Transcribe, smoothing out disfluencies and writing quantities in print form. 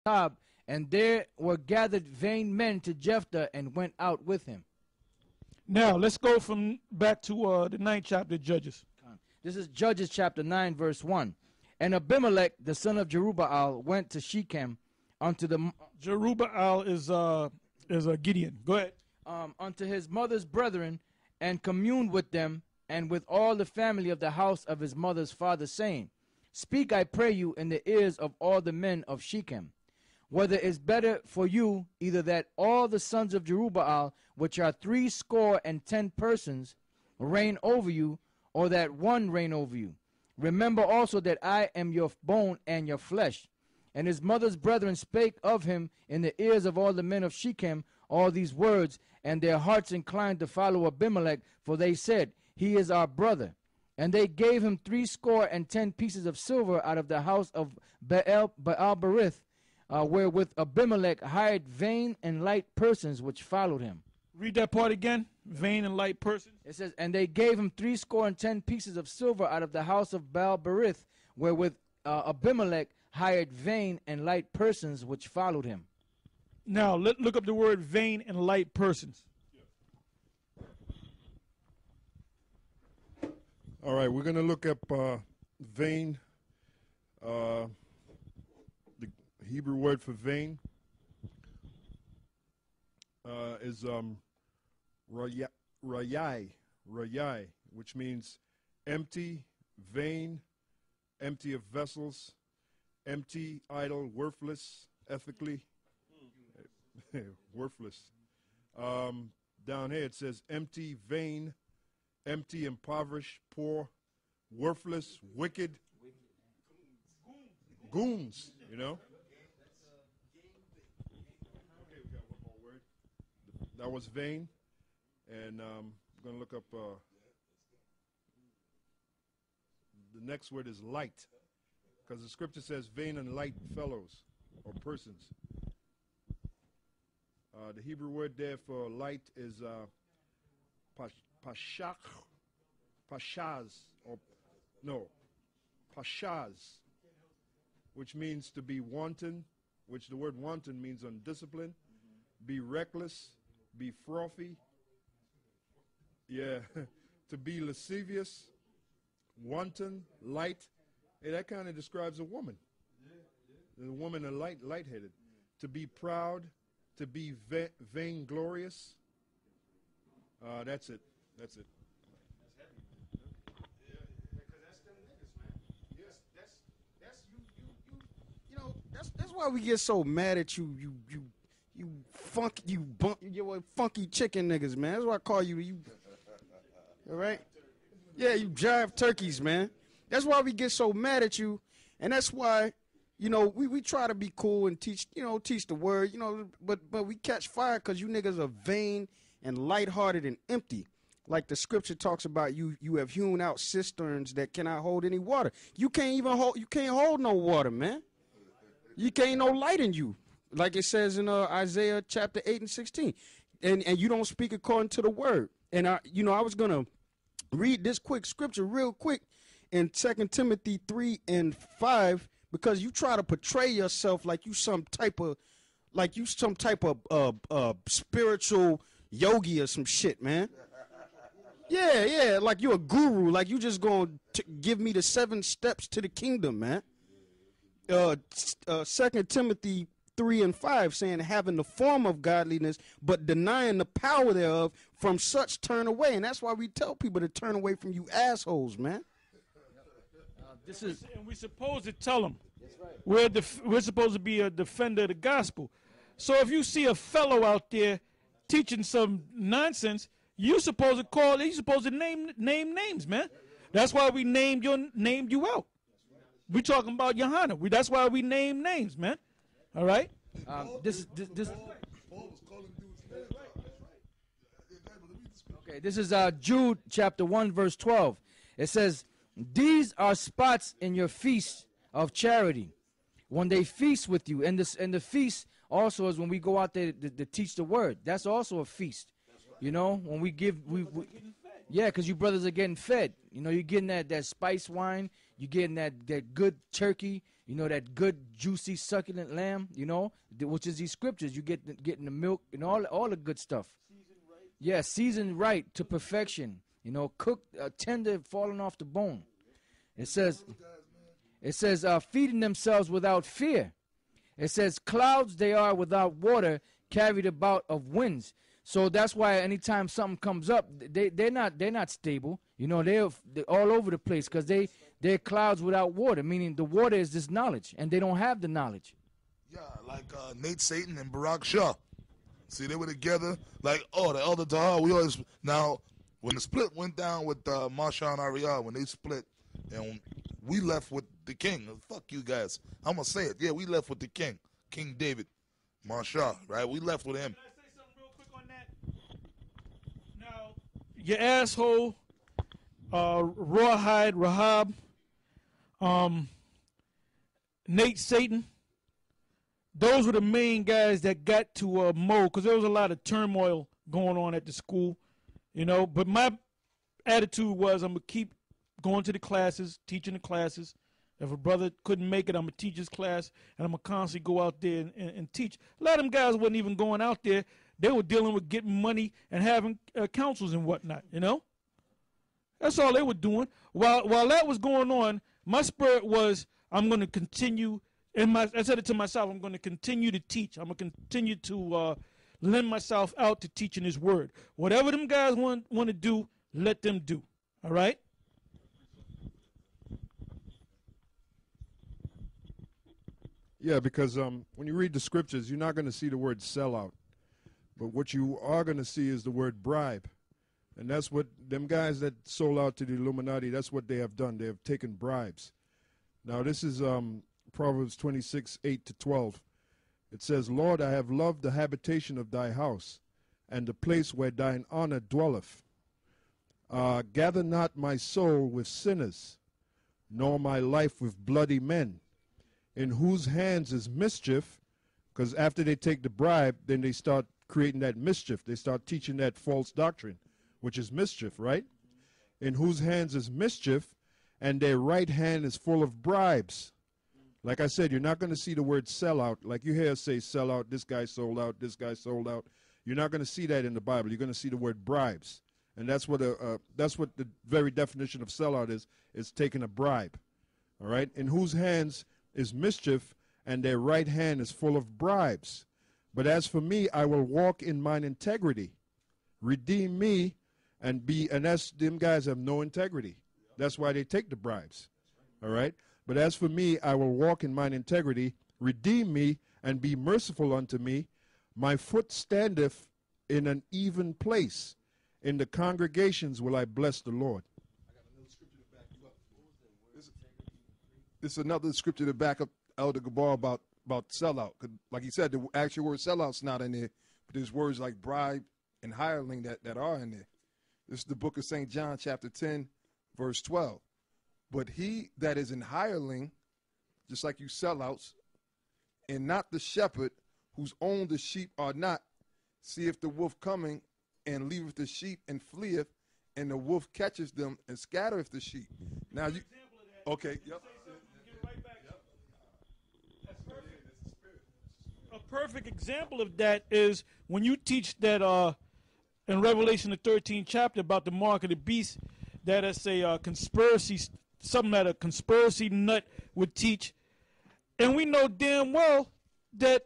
Tob, and there were gathered vain men to Jephthah and went out with him. Now, let's go from back to the 9th chapter of Judges. This is Judges chapter 9, verse 1. And Abimelech, the son of Jerubbaal, went to Shechem unto the... Jerubbaal is Gideon. Go ahead. Unto his mother's brethren, and communed with them, and with all the family of the house of his mother's father, saying, Speak, I pray you, in the ears of all the men of Shechem, whether it is better for you either that all the sons of Jerubbaal, which are 70 persons, reign over you, or that one reign over you. Remember also that I am your bone and your flesh. And his mother's brethren spake of him in the ears of all the men of Shechem all these words, and their hearts inclined to follow Abimelech, for they said, He is our brother. And they gave him 70 pieces of silver out of the house of Baal-berith, wherewith Abimelech hired vain and light persons which followed him. Read that part again. Vain and light persons. It says, and they gave him 70 pieces of silver out of the house of Baal-berith, wherewith Abimelech hired vain and light persons which followed him. Now, look up the word vain and light persons. All right, we're going to look up vain. The Hebrew word for vain is rayai, which means empty, vain, empty of vessels, empty, idle, worthless, ethically, worthless. Down here it says empty, vain, empty, impoverished, poor, worthless, wicked, goons, you know. Okay, we got one more word. That was vain, and I'm going to look up, the next word is light, because the scripture says vain and light fellows or persons. The Hebrew word there for light is pashaz, which means to be wanton, which the word wanton means undisciplined, be reckless, be frothy, to be lascivious, wanton, light. Hey, that kind of describes a woman. The woman is lightheaded. To be proud, to be vainglorious. That's it. That's it. That's why we get so mad at you funky chicken niggas, man. That's why I call you. All right? Yeah, you jive turkeys, man. That's why we get so mad at you, and that's why, we try to be cool and teach the word, but we catch fire because you niggas are vain and lighthearted and empty. Like the scripture talks about, you have hewn out cisterns that cannot hold any water. You can't hold no water, man. You can't no light in you, like it says in Isaiah chapter 8 and 16, and you don't speak according to the word. And I was gonna read this quick scripture real quick in 2 Timothy 3 and 5, because you try to portray yourself like you some type of spiritual yogi or some shit, man. Yeah, like you a guru, like you just gonna give me the 7 steps to the kingdom, man. 2 Timothy 3 and 5 saying, having the form of godliness, but denying the power thereof, from such turn away. And that's why we tell people to turn away from you assholes, man. And we're supposed to tell them. Right. We're supposed to be a defender of the gospel. So if you see a fellow out there teaching some nonsense, you're supposed to name names, man. That's why we named you out. We're talking about Johanna. That's why we name names, man. All right? This is Jude chapter 1, verse 12. It says, these are spots in your feast of charity, when they feast with you. And the feast also is when we go out there to teach the word. That's also a feast. When we give, because you brothers are getting fed. You're getting that spice wine. You're getting that good turkey. You know, that good, juicy, succulent lamb, you know, which is these scriptures. You getting the milk and all the good stuff. Yeah, seasoned right to perfection. You know, cooked, tender, falling off the bone. It says, feeding themselves without fear. It says, clouds they are without water, carried about of winds. So that's why anytime something comes up, they're not stable. You know, they're all over the place because they're clouds without water, meaning the water is this knowledge, and they don't have the knowledge. Yeah, like Nate Satan and Barack Shaw. See, they were together. Like, the Elder Tahar, we always, now, when the split went down with Marshawn and Ariel, when they split, and we left with the king. Fuck you guys. I'm going to say it. Yeah, we left with the king, King David, Marshall, right? We left with him. Can I say something real quick on that? Now, your asshole, Rawhide, Rahab, Nate Satan, those were the main guys that got to Mo, because there was a lot of turmoil going on at the school, you know. But my attitude was I'm going to keep going to the classes, teaching the classes. If a brother couldn't make it, I'm going to teach his class, and I'm going to constantly go out there and teach. A lot of them guys wasn't even going out there. They were dealing with getting money and having councils and whatnot, you know. That's all they were doing. While that was going on, my spirit was I'm going to continue. I said it to myself, I'm going to continue to teach. I'm going to continue to lend myself out to teaching his word. Whatever them guys want to do, let them do. All right? Yeah, because when you read the scriptures, you're not going to see the word sellout. But what you are going to see is the word bribe. And that's what them guys that sold out to the Illuminati, that's what they have done. They have taken bribes. Now, this is Proverbs 26, 8-12. It says, Lord, I have loved the habitation of thy house, and the place where thine honor dwelleth. Gather not my soul with sinners, nor my life with bloody men, in whose hands is mischief, because after they take the bribe, then they start creating that mischief. They start teaching that false doctrine, which is mischief, right? In whose hands is mischief, and their right hand is full of bribes. Like I said, you're not going to see the word sellout. Like you hear us say sellout, this guy sold out, this guy sold out. You're not going to see that in the Bible. You're going to see the word bribes. And that's what the very definition of sellout is taking a bribe. All right? In whose hands is mischief, and their right hand is full of bribes. But as for me, I will walk in mine integrity. Redeem me, and that's, them guys have no integrity. That's why they take the bribes. All right? But as for me, I will walk in mine integrity. Redeem me, and be merciful unto me. My foot standeth in an even place. In the congregations will I bless the Lord. I got another scripture to back you up. This is another scripture to back up Elder Gabar about sellout. Like he said, the actual word sellout's not in there, but there's words like bribe and hireling that are in there. This is the book of St. John, chapter 10, verse 12. But he that is an hireling, just like you sellouts, and not the shepherd, whose own the sheep are not, seeth the wolf coming, and leaveth the sheep, and fleeth, and the wolf catches them, and scattereth the sheep. Now you, okay, yep. A perfect example of that is when you teach that in Revelation the 13th chapter about the mark of the beast, that is a conspiracy, something that a conspiracy nut would teach. And we know damn well that